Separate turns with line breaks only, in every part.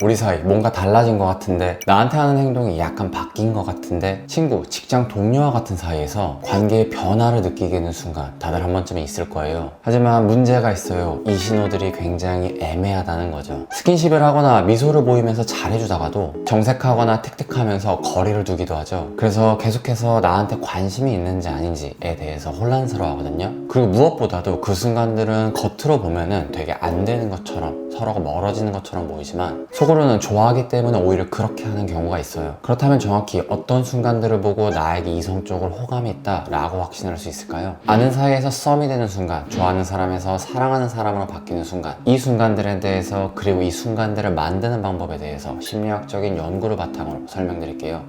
우리 사이 뭔가 달라진 것 같은데, 나한테 하는 행동이 약간 바뀐 것 같은데, 친구, 직장 동료와 같은 사이에서 관계의 변화를 느끼게 되는 순간 다들 한 번쯤은 있을 거예요. 하지만 문제가 있어요. 이 신호들이 굉장히 애매하다는 거죠. 스킨십을 하거나 미소를 보이면서 잘해주다가도 정색하거나 틱틱하면서 거리를 두기도 하죠. 그래서 계속해서 나한테 관심이 있는지 아닌지에 대해서 혼란스러워 하거든요. 그리고 무엇보다도 그 순간들은 겉으로 보면은 되게 안 되는 것처럼, 서로가 멀어지는 것처럼 보이지만 속으로는 좋아하기 때문에 오히려 그렇게 하는 경우가 있어요. 그렇다면 정확히 어떤 순간들을 보고 나에게 이성적으로 호감이 있다 라고 확신할 수 있을까요? 아는 사이에서 썸이 되는 순간, 좋아하는 사람에서 사랑하는 사람으로 바뀌는 순간, 이 순간들에 대해서, 그리고 이 순간들을 만드는 방법에 대해서 심리학적인 연구를 바탕으로 설명드릴게요.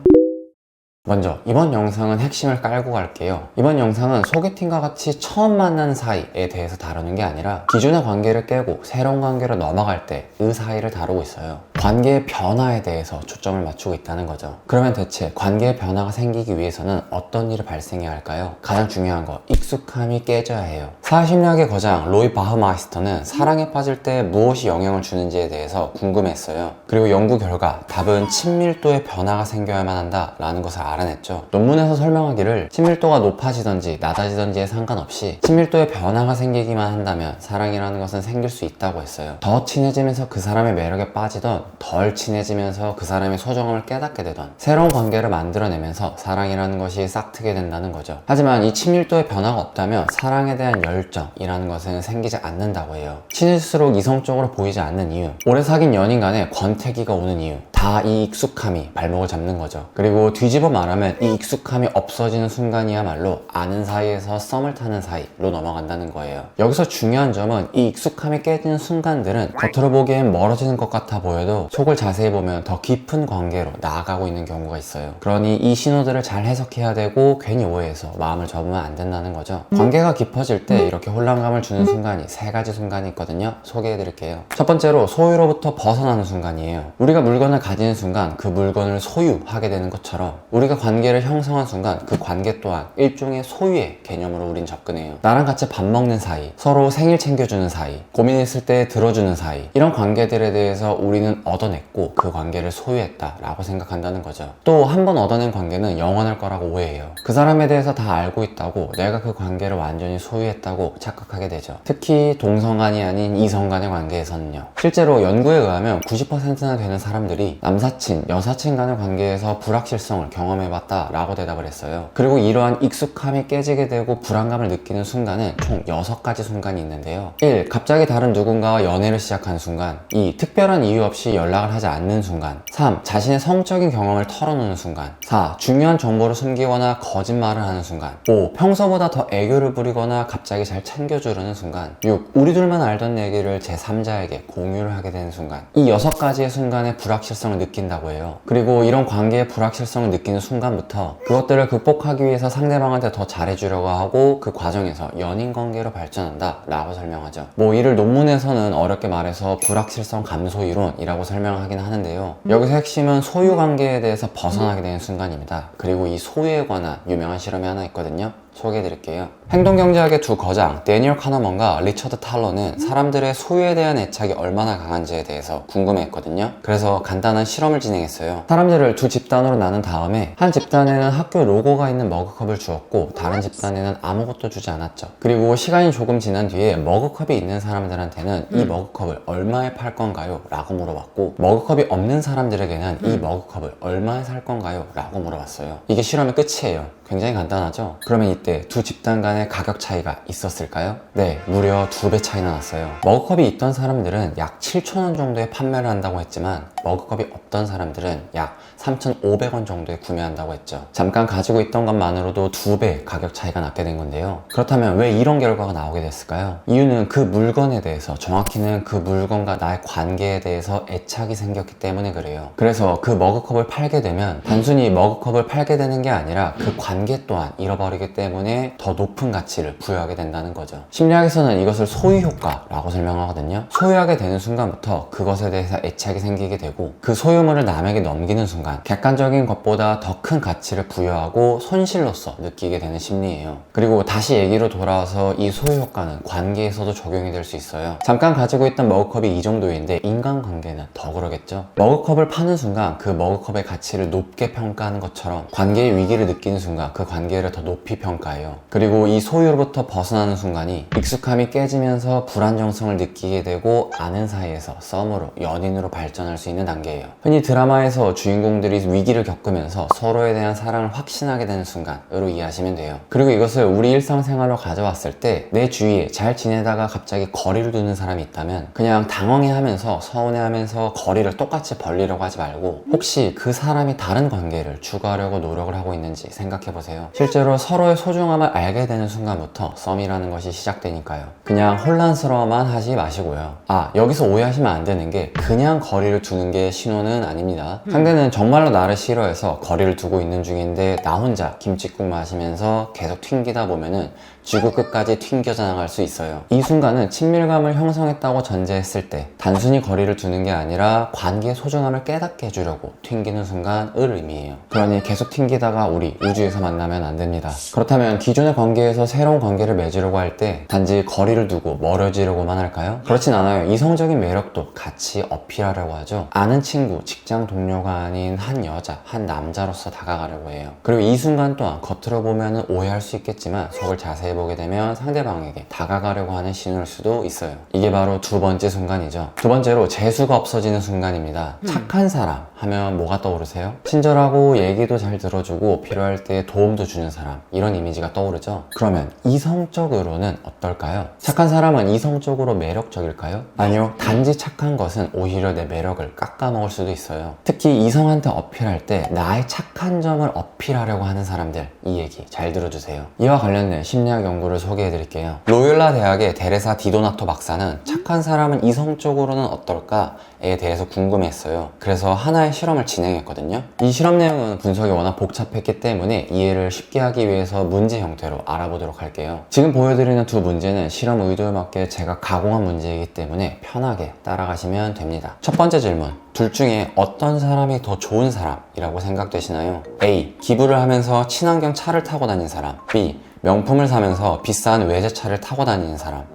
먼저 이번 영상은 핵심을 깔고 갈게요. 이번 영상은 소개팅과 같이 처음 만나는 사이에 대해서 다루는 게 아니라 기존의 관계를 깨고 새로운 관계로 넘어갈 때 그 사이를 다루고 있어요. 관계의 변화에 대해서 초점을 맞추고 있다는 거죠. 그러면 대체 관계의 변화가 생기기 위해서는 어떤 일이 발생해야 할까요? 가장 중요한 거, 익숙함이 깨져야 해요. 사회심리학의 거장 로이 바흐마이스터는 사랑에 빠질 때 무엇이 영향을 주는지에 대해서 궁금했어요. 그리고 연구 결과 답은 친밀도의 변화가 생겨야만 한다 라는 것을 알아냈죠. 논문에서 설명하기를 친밀도가 높아지던지 낮아지던지에 상관없이 친밀도의 변화가 생기기만 한다면 사랑이라는 것은 생길 수 있다고 했어요. 더 친해지면서 그 사람의 매력에 빠지던, 덜 친해지면서 그 사람의 소중함을 깨닫게 되던, 새로운 관계를 만들어내면서 사랑이라는 것이 싹트게 된다는 거죠. 하지만 이 친밀도의 변화가 없다면 사랑에 대한 열정이라는 것은 생기지 않는다고 해요. 친해질수록 이성적으로 보이지 않는 이유, 오래 사귄 연인 간에 권태기가 오는 이유, 다 이 익숙함이 발목을 잡는 거죠. 그리고 뒤집어 말하면 이 익숙함이 없어지는 순간이야말로 아는 사이에서 썸을 타는 사이로 넘어간다는 거예요. 여기서 중요한 점은 이 익숙함이 깨지는 순간들은 겉으로 보기엔 멀어지는 것 같아 보여도 속을 자세히 보면 더 깊은 관계로 나아가고 있는 경우가 있어요. 그러니 이 신호들을 잘 해석해야 되고 괜히 오해해서 마음을 접으면 안 된다는 거죠. 관계가 깊어질 때 이렇게 혼란감을 주는 순간이 세 가지 순간이 있거든요. 소개해 드릴게요. 첫 번째로 소유로부터 벗어나는 순간이에요. 우리가 물건을 가지는 순간 그 물건을 소유하게 되는 것처럼 우리가 관계를 형성한 순간 그 관계 또한 일종의 소유의 개념으로 우린 접근해요. 나랑 같이 밥 먹는 사이, 서로 생일 챙겨주는 사이, 고민했을 때 들어주는 사이, 이런 관계들에 대해서 우리는 얻어냈고 그 관계를 소유했다 라고 생각한다는 거죠. 또 한 번 얻어낸 관계는 영원할 거라고 오해해요. 그 사람에 대해서 다 알고 있다고 내가 그 관계를 완전히 소유했다고 착각하게 되죠. 특히 동성간이 아닌 이성간의 관계에서는요. 실제로 연구에 의하면 90%나 되는 사람들이 남사친, 여사친 간의 관계에서 불확실성을 경험해봤다 라고 대답을 했어요. 그리고 이러한 익숙함이 깨지게 되고 불안감을 느끼는 순간은 총 6가지 순간이 있는데요. 1. 갑자기 다른 누군가와 연애를 시작하는 순간. 2. 특별한 이유 없이 연락을 하지 않는 순간. 3. 자신의 성적인 경험을 털어놓는 순간. 4. 중요한 정보를 숨기거나 거짓말을 하는 순간. 5. 평소보다 더 애교를 부리거나 갑자기 잘 챙겨주려는 순간. 6. 우리 둘만 알던 얘기를 제3자에게 공유를 하게 되는 순간. 이 6가지의 순간에 불확실성을 느낀다고 해요. 그리고 이런 관계의 불확실성을 느끼는 순간부터 그것들을 극복하기 위해서 상대방한테 더 잘해주려고 하고 그 과정에서 연인 관계로 발전한다 라고 설명하죠. 이를 논문에서는 어렵게 말해서 불확실성 감소 이론이라고 설명하긴 하는데요. 여기서 핵심은 소유 관계에 대해서 벗어나게 되는 순간입니다. 그리고 이 소유에 관한 유명한 실험이 하나 있거든요. 소개해드릴게요. 행동경제학의 두 거장 데니얼 카너먼과 리처드 탈러는 사람들의 소유에 대한 애착이 얼마나 강한지에 대해서 궁금해했거든요. 그래서 간단한 실험을 진행했어요. 사람들을 두 집단으로 나눈 다음에 한 집단에는 학교 로고가 있는 머그컵을 주었고 다른 집단에는 아무것도 주지 않았죠. 그리고 시간이 조금 지난 뒤에 머그컵이 있는 사람들한테는 이 머그컵을 얼마에 팔 건가요? 라고 물어봤고 머그컵이 없는 사람들에게는 이 머그컵을 얼마에 살 건가요? 라고 물어봤어요. 이게 실험의 끝이에요. 굉장히 간단하죠? 그러면 이때 두 집단 간의 가격 차이가 있었을까요? 네, 무려 2배 차이나 났어요. 머그컵이 있던 사람들은 약 7,000원 정도에 판매를 한다고 했지만 머그컵이 없던 사람들은 약 3,500원 정도에 구매한다고 했죠. 잠깐 가지고 있던 것만으로도 2배 가격 차이가 났게 된 건데요. 그렇다면 왜 이런 결과가 나오게 됐을까요? 이유는 그 물건에 대해서, 정확히는 그 물건과 나의 관계에 대해서 애착이 생겼기 때문에 그래요. 그래서 그 머그컵을 팔게 되면 단순히 머그컵을 팔게 되는 게 아니라 그 관계 또한 잃어버리기 때문에 더 높은 가치를 부여하게 된다는 거죠. 심리학에서는 이것을 소유효과라고 설명하거든요. 소유하게 되는 순간부터 그것에 대해서 애착이 생기게 되고 되고 그 소유물을 남에게 넘기는 순간 객관적인 것보다 더 큰 가치를 부여하고 손실로서 느끼게 되는 심리예요. 그리고 다시 얘기로 돌아와서 이 소유 효과는 관계에서도 적용이 될 수 있어요. 잠깐 가지고 있던 머그컵이 이 정도인데 인간관계는 더 그러겠죠. 머그컵을 파는 순간 그 머그컵의 가치를 높게 평가하는 것처럼 관계의 위기를 느끼는 순간 그 관계를 더 높이 평가해요. 그리고 이 소유로부터 벗어나는 순간이 익숙함이 깨지면서 불안정성을 느끼게 되고 아는 사이에서 썸으로 연인으로 발전할 수 있는 단계예요. 흔히 드라마에서 주인공들이 위기를 겪으면서 서로에 대한 사랑을 확신하게 되는 순간으로 이해하시면 돼요. 그리고 이것을 우리 일상생활로 가져왔을 때 내 주위에 잘 지내다가 갑자기 거리를 두는 사람이 있다면 그냥 당황해하면서 서운해하면서 거리를 똑같이 벌리려고 하지 말고 혹시 그 사람이 다른 관계를 추구하려고 노력을 하고 있는지 생각해보세요. 실제로 서로의 소중함을 알게 되는 순간부터 썸이라는 것이 시작되니까요. 그냥 혼란스러워만 하지 마시고요. 여기서 오해하시면 안 되는 게 그냥 거리를 두는 게 신호는 아닙니다. 상대는 정말로 나를 싫어해서 거리를 두고 있는 중인데 나 혼자 김칫국 마시면서 계속 튕기다 보면은 지구 끝까지 튕겨져 나갈 수 있어요. 이 순간은 친밀감을 형성했다고 전제했을 때 단순히 거리를 두는 게 아니라 관계의 소중함을 깨닫게 해주려고 튕기는 순간을 의미해요. 그러니 계속 튕기다가 우리 우주에서 만나면 안 됩니다. 그렇다면 기존의 관계에서 새로운 관계를 맺으려고 할 때 단지 거리를 두고 멀어지려고만 할까요? 그렇진 않아요. 이성적인 매력도 같이 어필하려고 하죠. 아는 친구, 직장 동료가 아닌 한 여자, 한 남자로서 다가가려고 해요. 그리고 이 순간 또한 겉으로 보면 오해할 수 있겠지만 속을 자세히 보게 되면 상대방에게 다가가려고 하는 신호일 수도 있어요. 이게 바로 두 번째 순간이죠. 두 번째로 재수가 없어지는 순간입니다. 착한 사람 하면 뭐가 떠오르세요? 친절하고 얘기도 잘 들어주고 필요할 때 도움도 주는 사람, 이런 이미지가 떠오르죠. 그러면 이성적으로는 어떨까요? 착한 사람은 이성적으로 매력적일까요? 아니요, 단지 착한 것은 오히려 내 매력을 깎아먹을 수도 있어요. 특히 이성한테 어필할 때 나의 착한 점을 어필하려고 하는 사람들, 이 얘기 잘 들어주세요. 이와 관련된 심리학 연구를 소개해드릴게요. 로욜라 대학의 데레사 디도나토 박사는 착한 사람은 이성적으로는 어떨까에 대해서 궁금했어요. 그래서 하나의 실험을 진행했거든요. 이 실험 내용은 분석이 워낙 복잡했기 때문에 이해를 쉽게 하기 위해서 문제 형태로 알아보도록 할게요. 지금 보여드리는 두 문제는 실험 의도에 맞게 제가 가공한 문제이기 때문에 편하게 따라가시면 됩니다. 첫 번째 질문, 둘 중에 어떤 사람이 더 좋은 사람이라고 생각되시나요? A. 기부를 하면서 친환경 차를 타고 다니는 사람. B. 명품을 사면서 비싼 외제차를 타고 다니는 사람.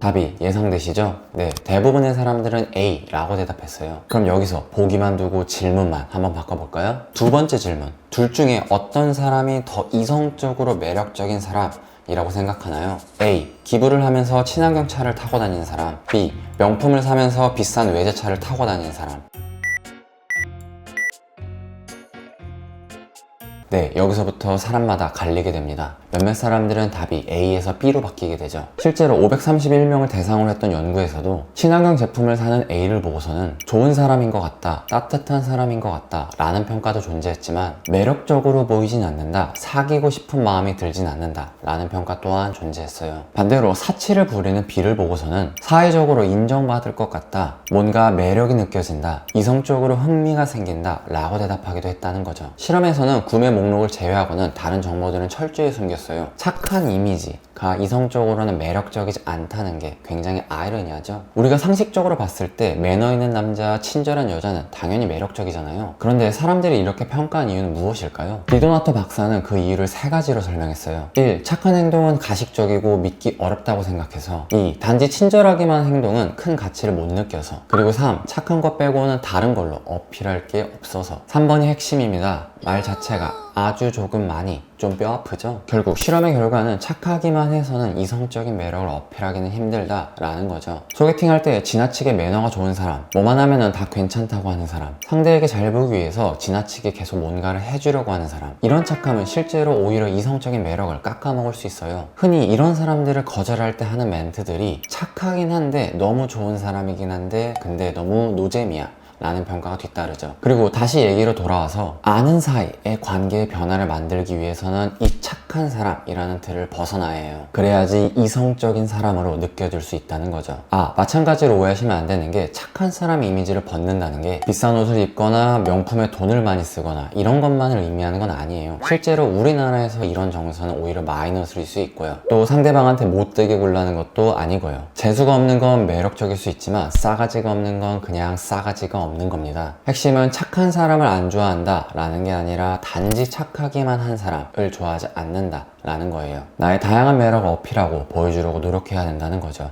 답이 예상되시죠? 네, 대부분의 사람들은 A라고 대답했어요. 그럼 여기서 보기만 두고 질문만 한번 바꿔볼까요? 두 번째 질문, 둘 중에 어떤 사람이 더 이성적으로 매력적인 사람이라고 생각하나요? A. 기부를 하면서 친환경 차를 타고 다니는 사람. B. 명품을 사면서 비싼 외제차를 타고 다니는 사람. 네, 여기서부터 사람마다 갈리게 됩니다. 몇몇 사람들은 답이 A에서 B로 바뀌게 되죠. 실제로 531명을 대상으로 했던 연구에서도 친환경 제품을 사는 A를 보고서는 좋은 사람인 것 같다, 따뜻한 사람인 것 같다 라는 평가도 존재했지만 매력적으로 보이진 않는다, 사귀고 싶은 마음이 들진 않는다 라는 평가 또한 존재했어요. 반대로 사치를 부리는 B를 보고서는 사회적으로 인정받을 것 같다, 뭔가 매력이 느껴진다, 이성적으로 흥미가 생긴다 라고 대답하기도 했다는 거죠. 실험에서는 구매 목록을 제외하고는 다른 정보들은 철저히 숨겼어요. 착한 이미지가 이성적으로는 매력적이지 않다는 게 굉장히 아이러니하죠. 우리가 상식적으로 봤을 때 매너 있는 남자, 친절한 여자는 당연히 매력적이잖아요. 그런데 사람들이 이렇게 평가한 이유는 무엇일까요? 디도나토 박사는 그 이유를 세 가지로 설명했어요. 1. 착한 행동은 가식적이고 믿기 어렵다고 생각해서. 2. 단지 친절하기만 한 행동은 큰 가치를 못 느껴서. 그리고 3. 착한 것 빼고는 다른 걸로 어필할 게 없어서. 3번이 핵심입니다. 말 자체가 아주 조금 많이 좀 뼈아프죠? 결국 실험의 결과는 착하기만 해서는 이성적인 매력을 어필하기는 힘들다라는 거죠. 소개팅할 때 지나치게 매너가 좋은 사람, 뭐만 하면은 다 괜찮다고 하는 사람, 상대에게 잘 보이기 위해서 지나치게 계속 뭔가를 해주려고 하는 사람, 이런 착함은 실제로 오히려 이성적인 매력을 깎아먹을 수 있어요. 흔히 이런 사람들을 거절할 때 하는 멘트들이 착하긴 한데 너무 좋은 사람이긴 한데 근데 너무 노잼이야 라는 평가가 뒤따르죠. 그리고 다시 얘기로 돌아와서 아는 사이의 관계의 변화를 만들기 위해서는 이 착한 사람이라는 틀을 벗어나야 해요. 그래야지 이성적인 사람으로 느껴질 수 있다는 거죠. 마찬가지로 오해하시면 안 되는 게 착한 사람 이미지를 벗는다는 게 비싼 옷을 입거나 명품에 돈을 많이 쓰거나 이런 것만을 의미하는 건 아니에요. 실제로 우리나라에서 이런 정서는 오히려 마이너스일 수 있고요. 또 상대방한테 못되게 굴라는 것도 아니고요. 재수가 없는 건 매력적일 수 있지만 싸가지가 없는 건 그냥 싸가지가 없는 겁니다. 핵심은 착한 사람을 안 좋아한다 라는 게 아니라 단지 착하기만 한 사람을 좋아하지 않는다 라는 거예요. 나의 다양한 매력을 어필하고 보여주려고 노력해야 된다는 거죠.